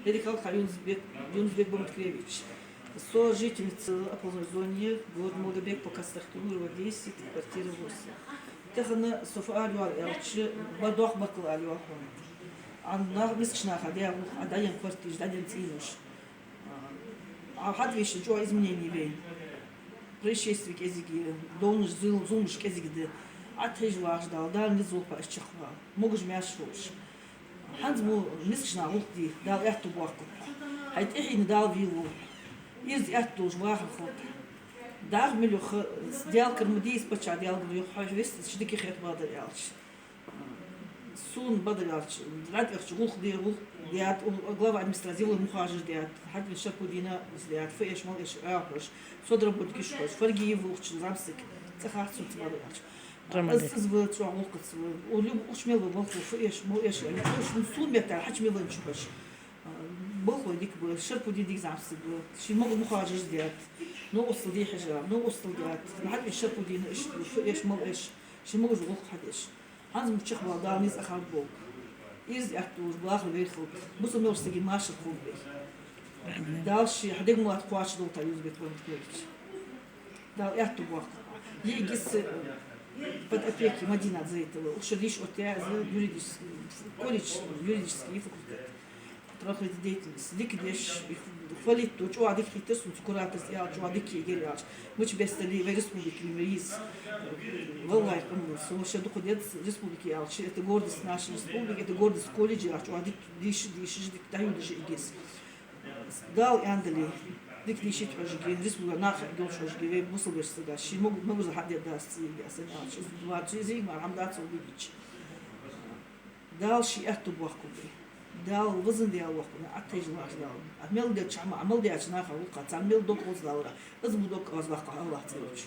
Ледикалка Юнусбек Баматкевич. Сожительница околной зоны, город Молдобек по Кастахтунурова 10, квартира 8. Тахана Софа Алюалчи, Бадох Бакл Алюахон. Она мискшнаха, Адаyan квартир, Адаyan Цинуш. А хатвиш, что изменений вейн. Происшествие кезиги, долнуш зумш кезигды. Атхиж важдал, дал не зулпа из чахва. Могуш мяшуш. Ханзму мискшна лухти, дал эхту бахку. Хайт эхин дал вилу. Из эхту жваха хот. Дар милюх, дял кармади испача, дял милюх, весь шдики хет бадар ялч. Сун бадар ялч. Рад эхч лух диат, глава административного мухажир диат. Хат вин шапудина диат, фэш мал эш ахрош. Содра будет кишкош, фарги вухч, замсик. Цахар сут бадар ялч. Звучит лукац, у люб ушмел бы болху фэш мал эш. Уж сун бетар, хач мел нчукаш. Болху дик бы шарпу дик замсик. Ши мал мухажир диат. نو وصل دي حجرة نو وصل ديات ما حد يشربوا دينا إيش ما إيش شو ما وجه وقت حد إيش هذا متشخ بالدار نيز أخذ بوك يز يحتوج بآخر بيخلق بس ما يرستجي ماشي خوب بي دالشي حديق ما تقواش دول تايوز بيتوان تكويش دال يحتو بوك يجلس под опеки Мадина Зейтова ушадиш от я колледж юридический факультет трохи деятельность дикдеш хвалит то что адик хитес куратас я что адик егер я мы тебе стали в республике Мирис والله كم شو دخلت республики я это гордость нашей республики это гордость колледжа что адик диш дик даю диш игес дал яндали дик дишит хожги республика нах дол хожги мусул берсда ши могу захадет даст я сена что два чизи марам дат убить дал ши эту бахкуби дал вызын дел вахкуна атежлаш дал амел де чама амел де чна хаву кацамел док оздалра аз будок аз вахка Аллах целуч